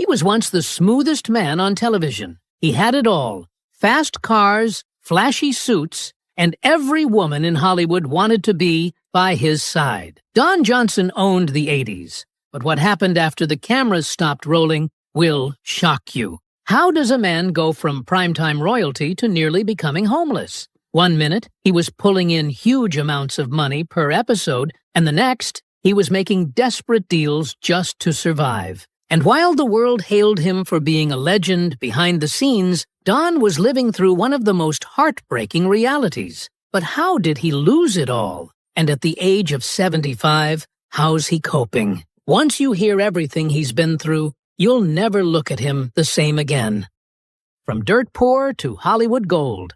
He was once the smoothest man on television. He had it all: fast cars, flashy suits, and every woman in Hollywood wanted to be by his side. Don Johnson owned the 80s, but what happened after the cameras stopped rolling will shock you. How does a man go from primetime royalty to nearly becoming homeless? One minute, he was pulling in huge amounts of money per episode, and the next, he was making desperate deals just to survive. And while the world hailed him for being a legend behind the scenes, Don was living through one of the most heartbreaking realities. But how did he lose it all? And at the age of 75, how's he coping? Once you hear everything he's been through, you'll never look at him the same again. From dirt poor to Hollywood gold.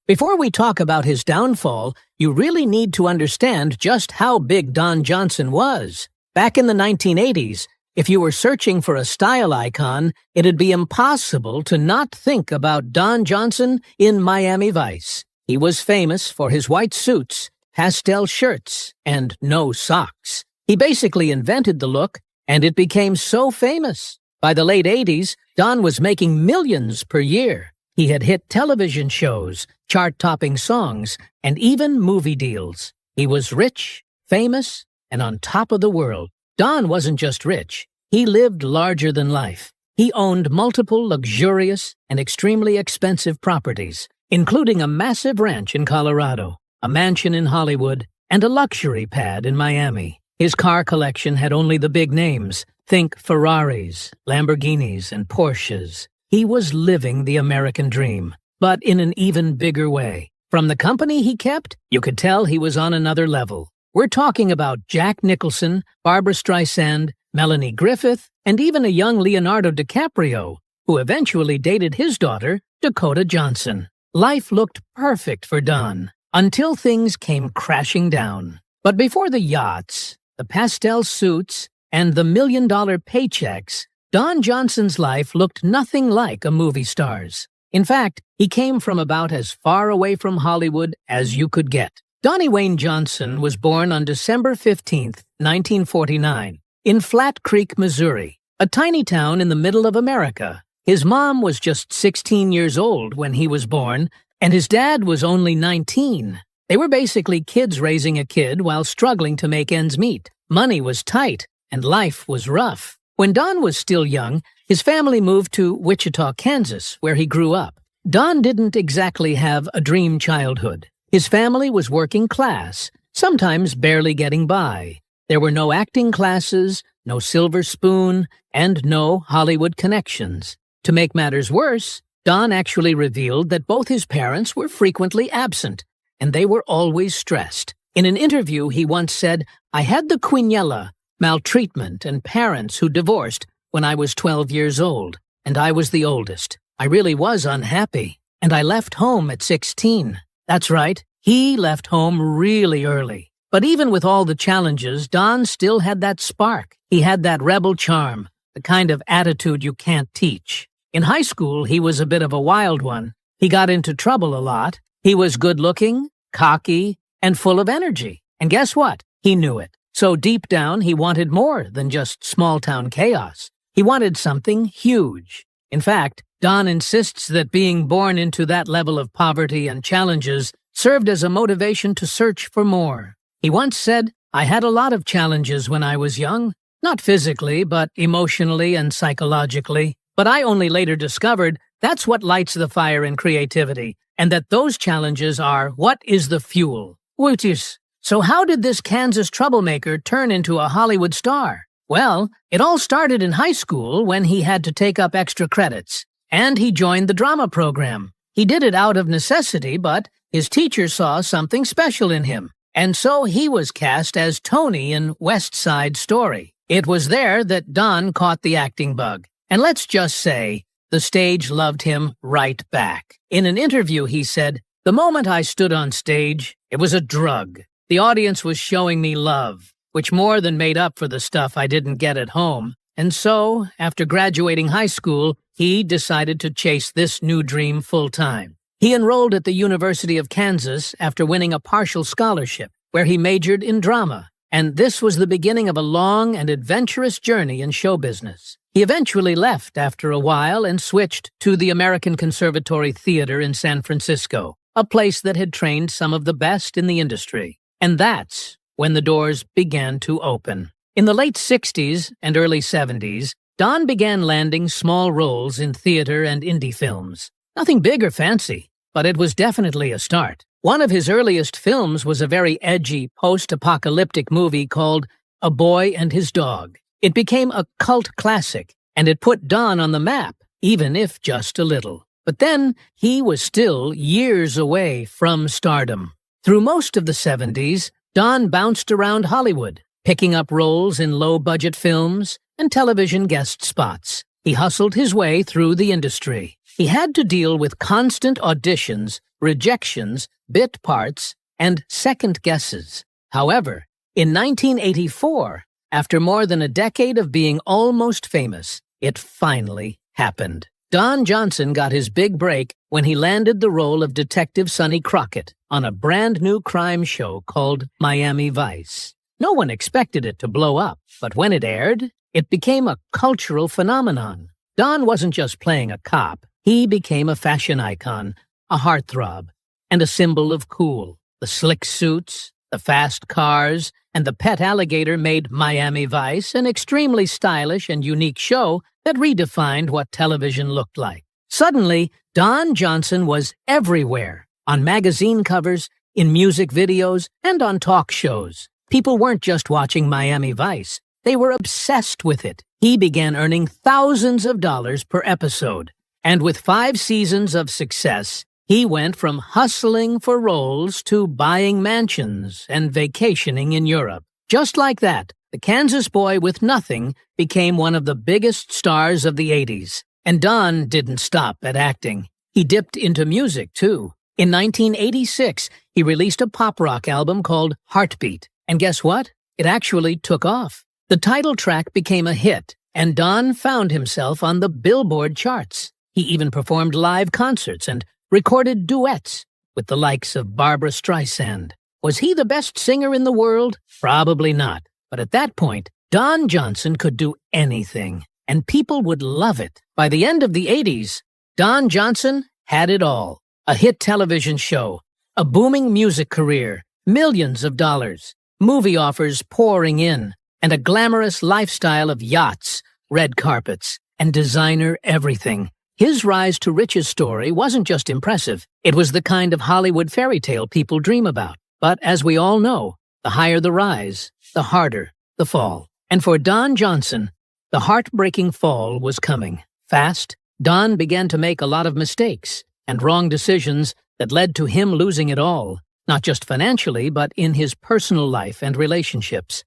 Before we talk about his downfall, you really need to understand just how big Don Johnson was. Back in the 1980s, if you were searching for a style icon, it'd be impossible to not think about Don Johnson in Miami Vice. He was famous for his white suits, pastel shirts, and no socks. He basically invented the look, and it became so famous. By the late 80s, Don was making millions per year. He had hit television shows, chart-topping songs, and even movie deals. He was rich, famous, and on top of the world. Don wasn't just rich. He lived larger than life. He owned multiple luxurious and extremely expensive properties, including a massive ranch in Colorado, a mansion in Hollywood, and a luxury pad in Miami. His car collection had only the big names. Think Ferraris, Lamborghinis, and Porsches. He was living the American dream, but in an even bigger way. From the company he kept, you could tell he was on another level. We're talking about Jack Nicholson, Barbra Streisand, Melanie Griffith, and even a young Leonardo DiCaprio, who eventually dated his daughter, Dakota Johnson. Life looked perfect for Don, until things came crashing down. But before the yachts, the pastel suits, and the million-dollar paychecks, Don Johnson's life looked nothing like a movie star's. In fact, he came from about as far away from Hollywood as you could get. Donnie Wayne Johnson was born on December 15, 1949, in Flat Creek, Missouri, a tiny town in the middle of America. His mom was just 16 years old when he was born, and his dad was only 19. They were basically kids raising a kid while struggling to make ends meet. Money was tight, and life was rough. When Don was still young, his family moved to Wichita, Kansas, where he grew up. Don didn't exactly have a dream childhood. His family was working class, sometimes barely getting by. There were no acting classes, no silver spoon, and no Hollywood connections. To make matters worse, Don actually revealed that both his parents were frequently absent, and they were always stressed. In an interview, he once said, "I had the quinella, maltreatment, and parents who divorced when I was 12 years old, and I was the oldest. I really was unhappy, and I left home at 16. That's right, he left home really early. But even with all the challenges, Don still had that spark. He had that rebel charm, the kind of attitude you can't teach. In high school, he was a bit of a wild one. He got into trouble a lot. He was good-looking, cocky, and full of energy. And guess what? He knew it. So deep down, he wanted more than just small-town chaos. He wanted something huge. In fact, Don insists that being born into that level of poverty and challenges served as a motivation to search for more. He once said, "I had a lot of challenges when I was young, not physically, but emotionally and psychologically. But I only later discovered that's what lights the fire in creativity, and that those challenges are what is the fuel." Wootis. So how did this Kansas troublemaker turn into a Hollywood star? Well, it all started in high school when he had to take up extra credits, and he joined the drama program. He did it out of necessity, but his teacher saw something special in him, and so he was cast as Tony in West Side Story. It was there that Don caught the acting bug, and let's just say, the stage loved him right back. In an interview, he said, "The moment I stood on stage, it was a drug. The audience was showing me love, which more than made up for the stuff I didn't get at home. And so, after graduating high school, he decided to chase this new dream full-time. He enrolled at the University of Kansas after winning a partial scholarship, where he majored in drama. and this was the beginning of a long and adventurous journey in show business. He eventually left after a while and switched to the American Conservatory Theater in San Francisco, a place that had trained some of the best in the industry. And that's when the doors began to open. In the late 60s and early 70s, Don began landing small roles in theater and indie films. Nothing big or fancy, but it was definitely a start. One of his earliest films was a very edgy, post-apocalyptic movie called A Boy and His Dog. It became a cult classic, and it put Don on the map, even if just a little. But then, he was still years away from stardom. Through most of the 70s, Don bounced around Hollywood, picking up roles in low-budget films and television guest spots. He hustled his way through the industry. He had to deal with constant auditions, rejections, bit parts, and second guesses. However, in 1984, after more than a decade of being almost famous, it finally happened. Don Johnson got his big break when he landed the role of Detective Sonny Crockett on a brand-new crime show called Miami Vice. No one expected it to blow up, but when it aired, it became a cultural phenomenon. Don wasn't just playing a cop. He became a fashion icon, a heartthrob, and a symbol of cool. The slick suits, the fast cars, and the pet alligator made Miami Vice an extremely stylish and unique show that redefined what television looked like. Suddenly, Don Johnson was everywhere, on magazine covers, in music videos, and on talk shows. People weren't just watching Miami Vice. They were obsessed with it. He began earning thousands of dollars per episode. And with 5 seasons of success, he went from hustling for roles to buying mansions and vacationing in Europe. Just like that, the Kansas boy with nothing became one of the biggest stars of the 80s. And Don didn't stop at acting. He dipped into music, too. In 1986, he released a pop rock album called Heartbeat. And guess what? It actually took off. The title track became a hit, and Don found himself on the Billboard charts. He even performed live concerts and recorded duets with the likes of Barbra Streisand. Was he the best singer in the world? Probably not. But at that point, Don Johnson could do anything, and people would love it. By the end of the 80s, Don Johnson had it all. A hit television show, a booming music career, millions of dollars, movie offers pouring in, and a glamorous lifestyle of yachts, red carpets, and designer everything. His rise to riches story wasn't just impressive. It was the kind of Hollywood fairy tale people dream about. But as we all know, the higher the rise, the harder the fall. And for Don Johnson, the heartbreaking fall was coming. Fast, Don began to make a lot of mistakes and wrong decisions that led to him losing it all, not just financially, but in his personal life and relationships.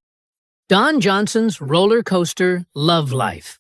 Don Johnson's roller coaster love life.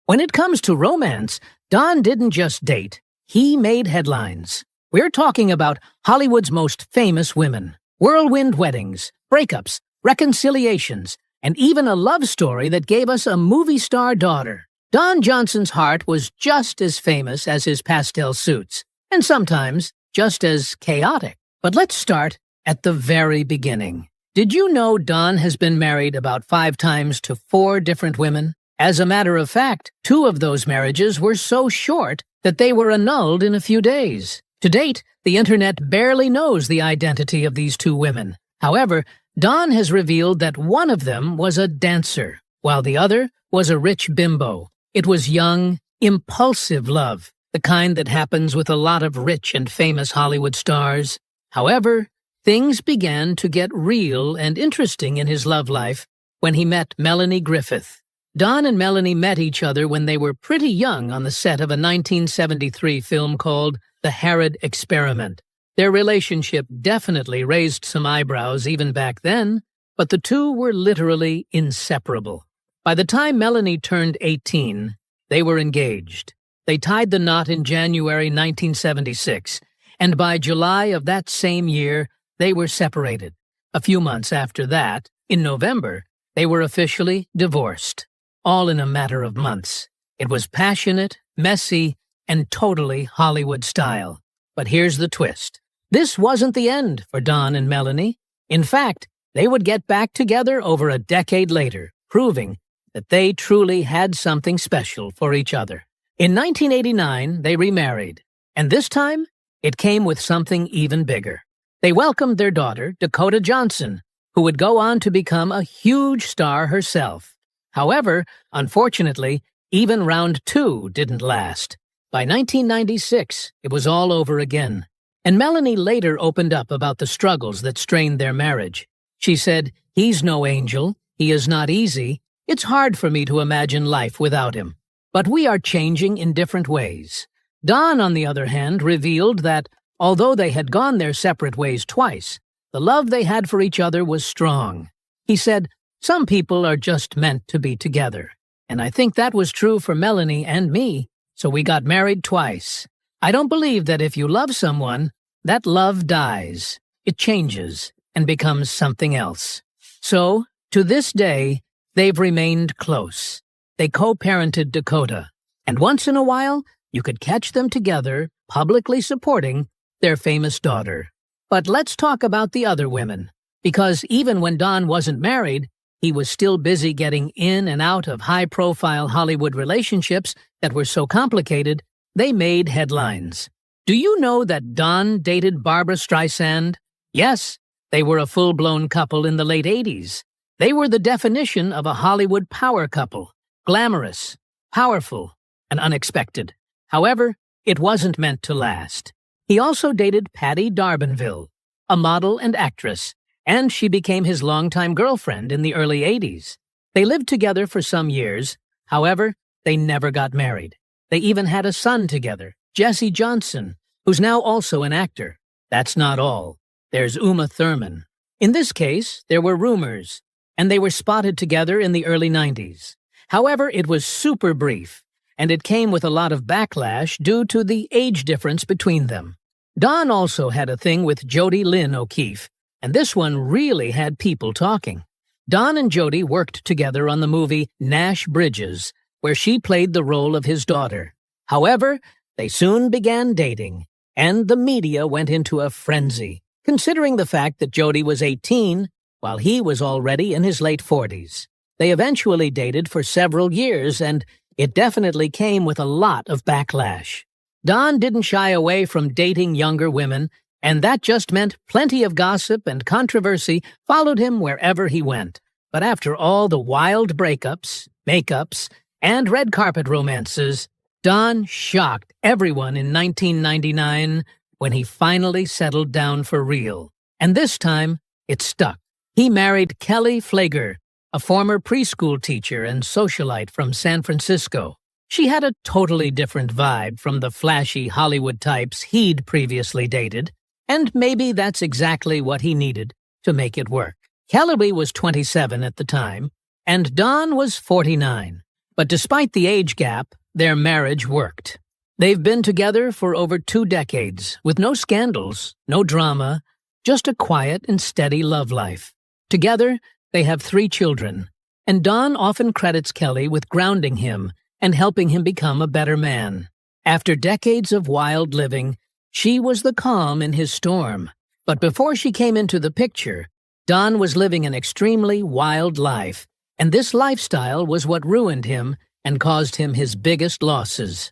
When it comes to romance, Don didn't just date, he made headlines. We're talking about Hollywood's most famous women. Whirlwind weddings, breakups, reconciliations, and even a love story that gave us a movie star daughter. Don Johnson's heart was just as famous as his pastel suits, and sometimes just as chaotic. But let's start at the very beginning. Did you know Don has been married about 5 times to 4 different women? As a matter of fact, 2 of those marriages were so short that they were annulled in a few days. To date, the internet barely knows the identity of these 2 women. However, Don has revealed that one of them was a dancer, while the other was a rich bimbo. It was young, impulsive love, the kind that happens with a lot of rich and famous Hollywood stars. However, things began to get real and interesting in his love life when he met Melanie Griffith. Don and Melanie met each other when they were pretty young on the set of a 1973 film called The Harrod Experiment. Their relationship definitely raised some eyebrows even back then, but the two were literally inseparable. By the time Melanie turned 18, they were engaged. They tied the knot in January 1976, and by July of that same year, they were separated. A few months after that, in November, they were officially divorced. All in a matter of months. It was passionate, messy, and totally Hollywood style. But here's the twist. This wasn't the end for Don and Melanie. In fact, They would get back together over a decade later, proving that they truly had something special for each other. In 1989, they remarried, and this time, it came with something even bigger. They welcomed their daughter, Dakota Johnson, who would go on to become a huge star herself. However, unfortunately, even round two didn't last. By 1996, it was all over again, and Melanie later opened up about the struggles that strained their marriage. She said, "He's no angel, he is not easy. It's hard for me to imagine life without him. But we are changing in different ways." Don, on the other hand, revealed that, although they had gone their separate ways twice, the love they had for each other was strong. He said, "Some people are just meant to be together." And I think that was true for Melanie and me, so we got married twice. I don't believe that if you love someone, that love dies. It changes and becomes something else. So, to this day, they've remained close. They co-parented Dakota, and once in a while, you could catch them together, publicly supporting their famous daughter. But let's talk about the other women, because even when Don wasn't married, he was still busy getting in and out of high-profile Hollywood relationships that were so complicated, they made headlines. Do you know that Don dated Barbra Streisand? Yes, they were a full-blown couple in the late 80s. They were the definition of a Hollywood power couple, glamorous, powerful, and unexpected. However, it wasn't meant to last. He also dated Patty D'Arbanville, a model and actress, and she became his longtime girlfriend in the early 80s. They lived together for some years. However, they never got married. They even had a son together, Jesse Johnson, who's now also an actor. That's not all. There's Uma Thurman. In this case, there were rumors, and they were spotted together in the early 90s. However, it was super brief, and it came with a lot of backlash due to the age difference between them. Don also had a thing with Jody Lynn O'Keefe, and this one really had people talking. Don and Jody worked together on the movie Nash Bridges, where she played the role of his daughter. However, they soon began dating, and the media went into a frenzy, considering the fact that Jody was 18 while he was already in his late 40s. They eventually dated for several years, and it definitely came with a lot of backlash. Don didn't shy away from dating younger women, and that just meant plenty of gossip and controversy followed him wherever he went. But after all the wild breakups, makeups, and red carpet romances, Don shocked everyone in 1999 when he finally settled down for real. And this time, it stuck. He married Kelly Flager, a former preschool teacher and socialite from San Francisco. She had a totally different vibe from the flashy Hollywood types he'd previously dated, and maybe that's exactly what he needed to make it work. Kelly was 27 at the time, and Don was 49. But despite the age gap, their marriage worked. They've been together for over 2 decades, with no scandals, no drama, just a quiet and steady love life. Together, they have 3 children, and Don often credits Kelly with grounding him and helping him become a better man. After decades of wild living, she was the calm in his storm. But before she came into the picture, Don was living an extremely wild life, and this lifestyle was what ruined him and caused him his biggest losses.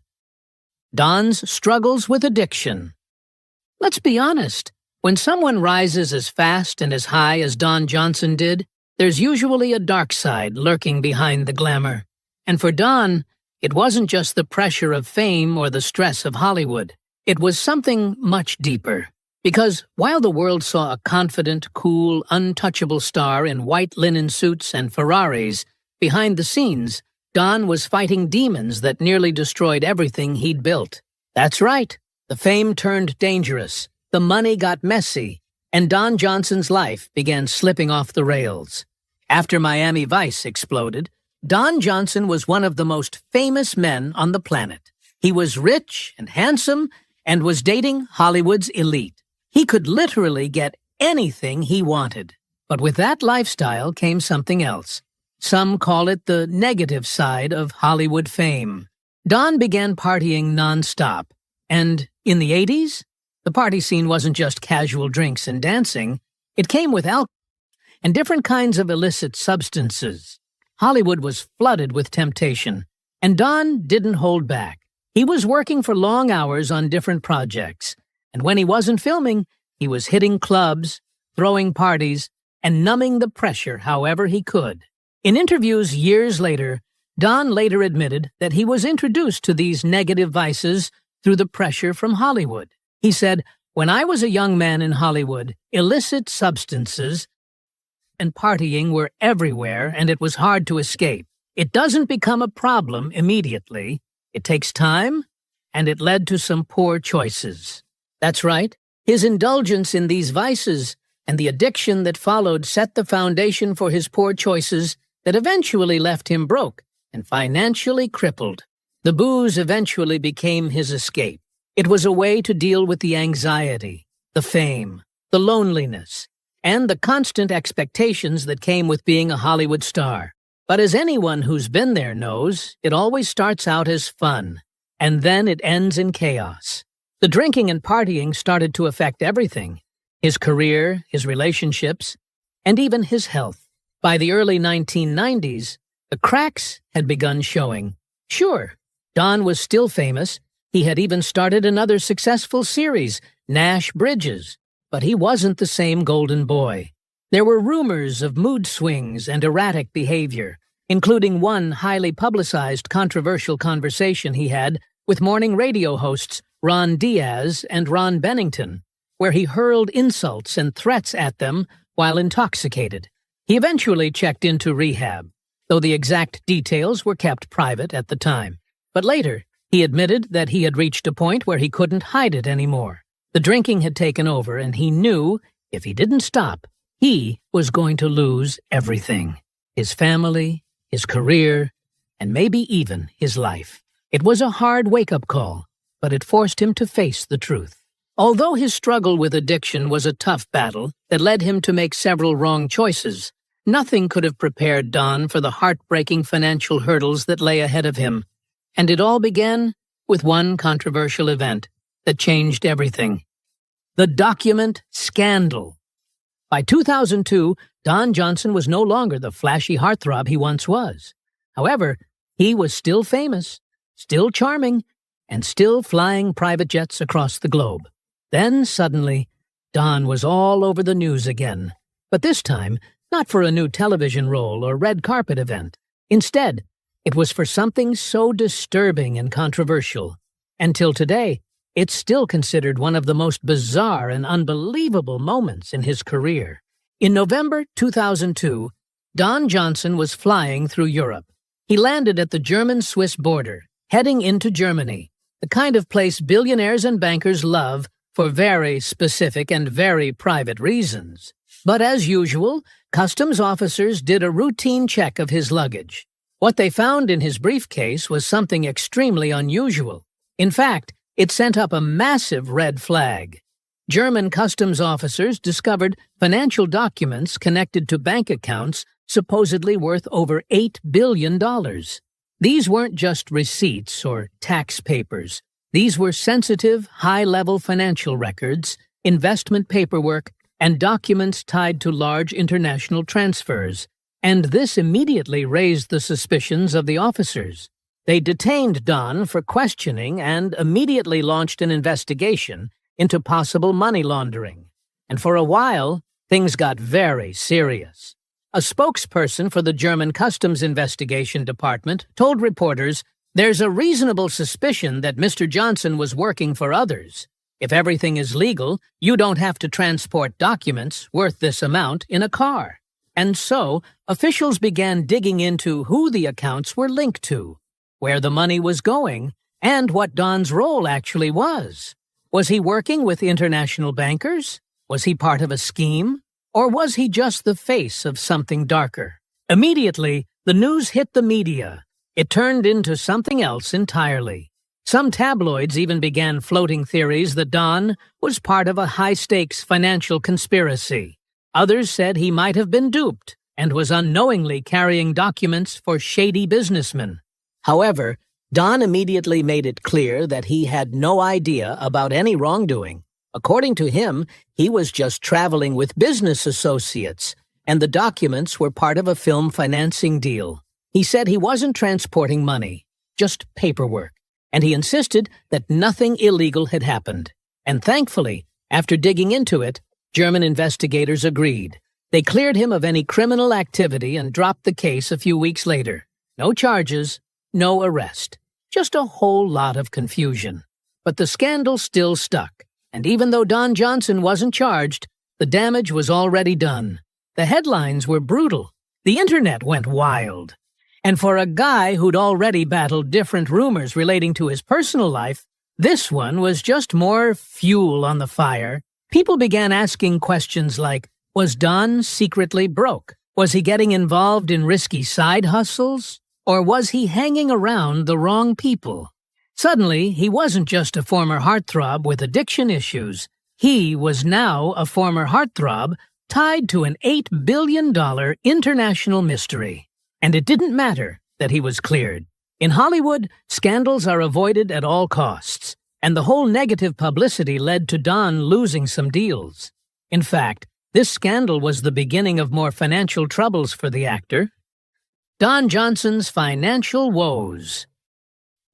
Don's struggles with addiction. Let's be honest, when someone rises as fast and as high as Don Johnson did, there's usually a dark side lurking behind the glamour. And for Don, it wasn't just the pressure of fame or the stress of Hollywood. It was something much deeper. Because while the world saw a confident, cool, untouchable star in white linen suits and Ferraris, behind the scenes, Don was fighting demons that nearly destroyed everything he'd built. That's right, the fame turned dangerous, the money got messy, and Don Johnson's life began slipping off the rails. After Miami Vice exploded, Don Johnson was one of the most famous men on the planet. He was rich and handsome and was dating Hollywood's elite. He could literally get anything he wanted. But with that lifestyle came something else. Some call it the negative side of Hollywood fame. Don began partying nonstop, and in the 80s, the party scene wasn't just casual drinks and dancing. It came with and different kinds of illicit substances. Hollywood was flooded with temptation, and Don didn't hold back. He was working for long hours on different projects, and when he wasn't filming, he was hitting clubs, throwing parties, and numbing the pressure however he could. In interviews years later, Don later admitted that he was introduced to these negative vices through the pressure from Hollywood. He said, "When I was a young man in Hollywood, illicit substances and partying were everywhere, and it was hard to escape. It doesn't become a problem immediately. It takes time, and it led to some poor choices." That's right. His indulgence in these vices and the addiction that followed set the foundation for his poor choices that eventually left him broke and financially crippled. The booze eventually became his escape. It was a way to deal with the anxiety, the fame, the loneliness, and the constant expectations that came with being a Hollywood star. But as anyone who's been there knows, it always starts out as fun, and then it ends in chaos. The drinking and partying started to affect everything: his career, his relationships, and even his health. By the early 1990s, the cracks had begun showing. Sure, Don was still famous. He had even started another successful series, Nash Bridges, but he wasn't the same golden boy. There were rumors of mood swings and erratic behavior, including one highly publicized controversial conversation he had with morning radio hosts Ron Diaz and Ron Bennington, where he hurled insults and threats at them while intoxicated. He eventually checked into rehab, though the exact details were kept private at the time. But later, he admitted that he had reached a point where he couldn't hide it anymore. The drinking had taken over, and he knew if he didn't stop, he was going to lose everything: his family, his career, and maybe even his life. It was a hard wake-up call, but it forced him to face the truth. Although his struggle with addiction was a tough battle that led him to make several wrong choices, nothing could have prepared Don for the heartbreaking financial hurdles that lay ahead of him. And it all began with one controversial event that changed everything: the document scandal. By 2002, Don Johnson was no longer the flashy heartthrob he once was. However, he was still famous, still charming, and still flying private jets across the globe. Then, suddenly, Don was all over the news again. But this time, not for a new television role or red carpet event. Instead, it was for something so disturbing and controversial. Until today, it's still considered one of the most bizarre and unbelievable moments in his career. In November 2002, Don Johnson was flying through Europe. He landed at the German-Swiss border, heading into Germany, the kind of place billionaires and bankers love for very specific and very private reasons. But as usual, customs officers did a routine check of his luggage. What they found in his briefcase was something extremely unusual. In fact, it sent up a massive red flag. German customs officers discovered financial documents connected to bank accounts supposedly worth over $8 billion. These weren't just receipts or tax papers. These were sensitive, high-level financial records, investment paperwork, and documents tied to large international transfers. And this immediately raised the suspicions of the officers. They detained Don for questioning and immediately launched an investigation into possible money laundering. And for a while, things got very serious. A spokesperson for the German Customs Investigation Department told reporters, "There's a reasonable suspicion that Mr. Johnson was working for others. If everything is legal, you don't have to transport documents worth this amount in a car." And so, officials began digging into who the accounts were linked to, where the money was going, and what Don's role actually was. Was he working with international bankers? Was he part of a scheme? Or was he just the face of something darker? Immediately, the news hit the media. It turned into something else entirely. Some tabloids even began floating theories that Don was part of a high-stakes financial conspiracy. Others said he might have been duped and was unknowingly carrying documents for shady businessmen. However, Don immediately made it clear that he had no idea about any wrongdoing. According to him, he was just traveling with business associates, and the documents were part of a film financing deal. He said he wasn't transporting money, just paperwork, and he insisted that nothing illegal had happened. And thankfully, after digging into it, German investigators agreed. They cleared him of any criminal activity and dropped the case a few weeks later. No charges, no arrest. Just a whole lot of confusion. But the scandal still stuck, and even though Don Johnson wasn't charged, the damage was already done. The headlines were brutal. The internet went wild. And for a guy who'd already battled different rumors relating to his personal life, this one was just more fuel on the fire. People began asking questions like, was Don secretly broke? Was he getting involved in risky side hustles? Or was he hanging around the wrong people? Suddenly, he wasn't just a former heartthrob with addiction issues. He was now a former heartthrob tied to an $8 billion international mystery. And it didn't matter that he was cleared. In Hollywood, scandals are avoided at all costs, and the whole negative publicity led to Don losing some deals. In fact, this scandal was the beginning of more financial troubles for the actor. Don Johnson's financial woes.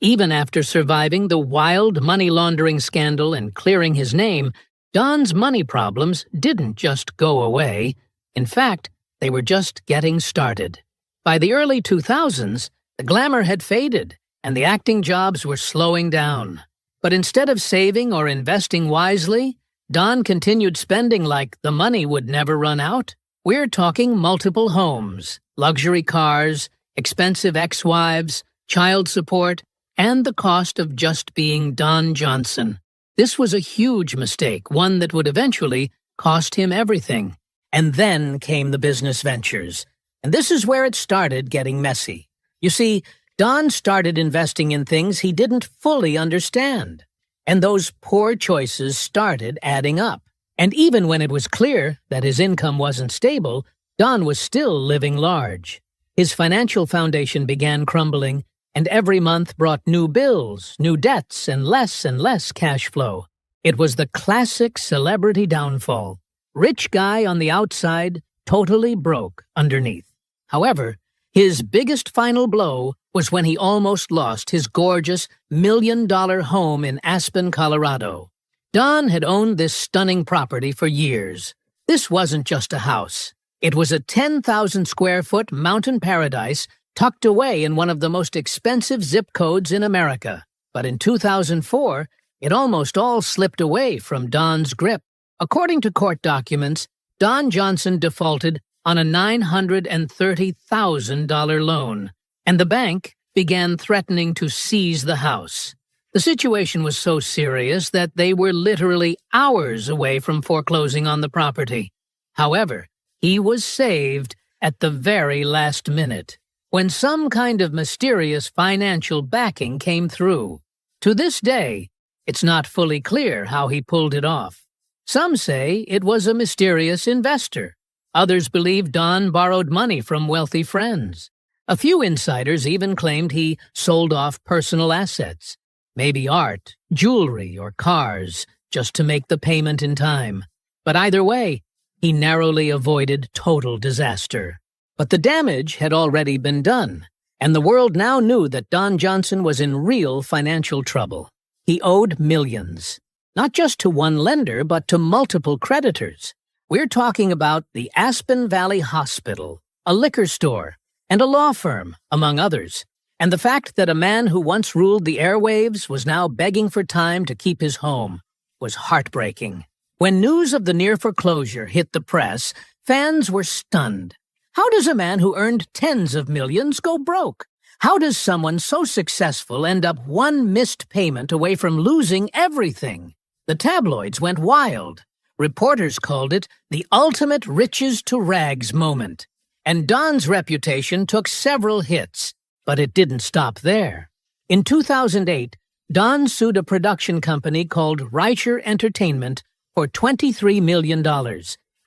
Even after surviving the wild money laundering scandal and clearing his name, Don's money problems didn't just go away. In fact, they were just getting started. By the early 2000s, the glamour had faded, and the acting jobs were slowing down. But instead of saving or investing wisely, Don continued spending like the money would never run out. We're talking multiple homes, luxury cars, expensive ex-wives, child support, and the cost of just being Don Johnson. This was a huge mistake, one that would eventually cost him everything. And then came the business ventures. And this is where it started getting messy. You see, Don started investing in things he didn't fully understand. And those poor choices started adding up. And even when it was clear that his income wasn't stable, Don was still living large. His financial foundation began crumbling, and every month brought new bills, new debts, and less cash flow. It was the classic celebrity downfall. Rich guy on the outside, totally broke underneath. However, his biggest final blow was when he almost lost his gorgeous $1 million home in Aspen, Colorado. Don had owned this stunning property for years. This wasn't just a house. It was a 10,000-square-foot mountain paradise tucked away in one of the most expensive zip codes in America. But in 2004, it almost all slipped away from Don's grip. According to court documents, Don Johnson defaulted on a $930,000 loan, and the bank began threatening to seize the house. The situation was so serious that they were literally hours away from foreclosing on the property. However, he was saved at the very last minute, when some kind of mysterious financial backing came through. To this day, it's not fully clear how he pulled it off. Some say it was a mysterious investor. Others believe Don borrowed money from wealthy friends. A few insiders even claimed he sold off personal assets, maybe art, jewelry, or cars, just to make the payment in time. But either way, he narrowly avoided total disaster. But the damage had already been done, and the world now knew that Don Johnson was in real financial trouble. He owed millions, not just to one lender, but to multiple creditors. We're talking about the Aspen Valley Hospital, a liquor store, and a law firm, among others. And the fact that a man who once ruled the airwaves was now begging for time to keep his home was heartbreaking. When news of the near foreclosure hit the press, fans were stunned. How does a man who earned tens of millions go broke? How does someone so successful end up one missed payment away from losing everything? The tabloids went wild. Reporters called it the ultimate riches to rags moment. And Don's reputation took several hits, but it didn't stop there. In 2008, Don sued a production company called Reicher Entertainment for $23 million,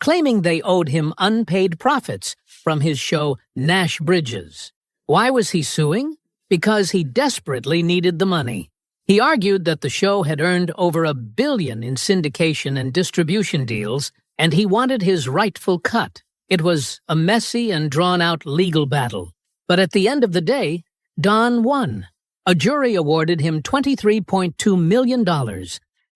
claiming they owed him unpaid profits from his show Nash Bridges. Why was he suing? Because he desperately needed the money. He argued that the show had earned over $1 billion in syndication and distribution deals, and he wanted his rightful cut. It was a messy and drawn-out legal battle. But at the end of the day, Don won. A jury awarded him $23.2 million,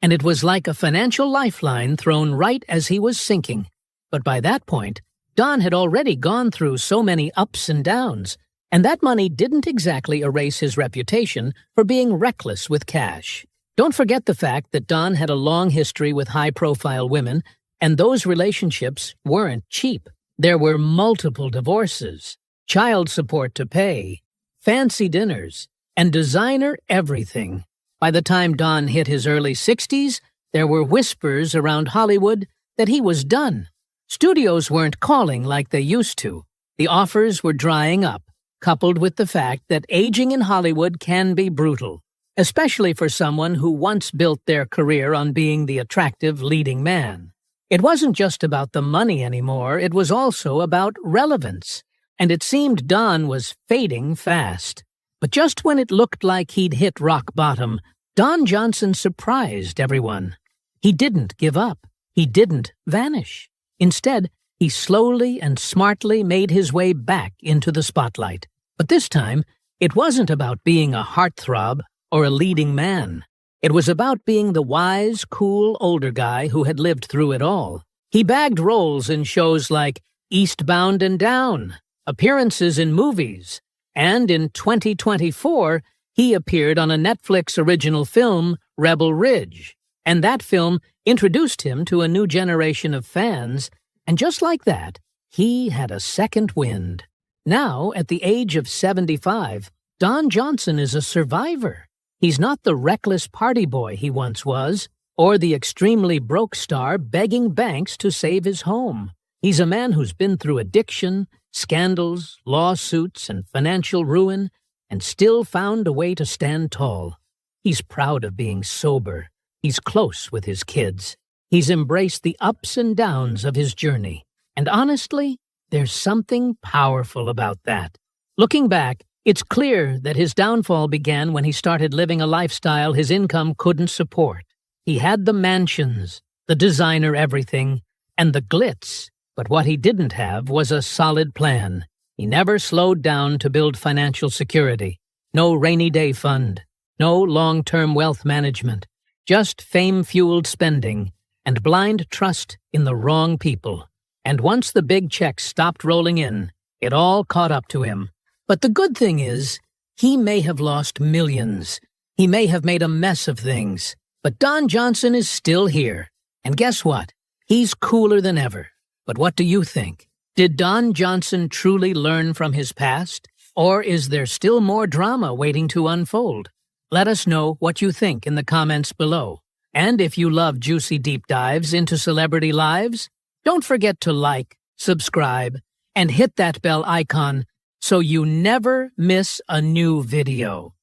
and it was like a financial lifeline thrown right as he was sinking. But by that point, Don had already gone through so many ups and downs, and that money didn't exactly erase his reputation for being reckless with cash. Don't forget the fact that Don had a long history with high-profile women, and those relationships weren't cheap. There were multiple divorces, child support to pay, fancy dinners, and designer everything. By the time Don hit his early 60s, there were whispers around Hollywood that he was done. Studios weren't calling like they used to. The offers were drying up, coupled with the fact that aging in Hollywood can be brutal, especially for someone who once built their career on being the attractive leading man. It wasn't just about the money anymore, it was also about relevance, and it seemed Don was fading fast. But just when it looked like he'd hit rock bottom, Don Johnson surprised everyone. He didn't give up. He didn't vanish. Instead, he slowly and smartly made his way back into the spotlight. But this time, it wasn't about being a heartthrob or a leading man. It was about being the wise, cool older guy who had lived through it all. He bagged roles in shows like Eastbound and Down, appearances in movies, and in 2024, he appeared on a Netflix original film, Rebel Ridge. And that film introduced him to a new generation of fans, and just like that, he had a second wind. Now, at the age of 75, Don Johnson is a survivor. He's not the reckless party boy he once was, or the extremely broke star begging banks to save his home. He's a man who's been through addiction, scandals, lawsuits, and financial ruin, and still found a way to stand tall. He's proud of being sober. He's close with his kids. He's embraced the ups and downs of his journey. And honestly, there's something powerful about that. Looking back, it's clear that his downfall began when he started living a lifestyle his income couldn't support. He had the mansions, the designer everything, and the glitz, but what he didn't have was a solid plan. He never slowed down to build financial security. No rainy day fund, no long-term wealth management, just fame-fueled spending and blind trust in the wrong people. And once the big checks stopped rolling in, it all caught up to him. But the good thing is, he may have lost millions. He may have made a mess of things. But Don Johnson is still here. And guess what? He's cooler than ever. But what do you think? Did Don Johnson truly learn from his past? Or is there still more drama waiting to unfold? Let us know what you think in the comments below. And if you love juicy deep dives into celebrity lives, don't forget to like, subscribe, and hit that bell icon so you never miss a new video.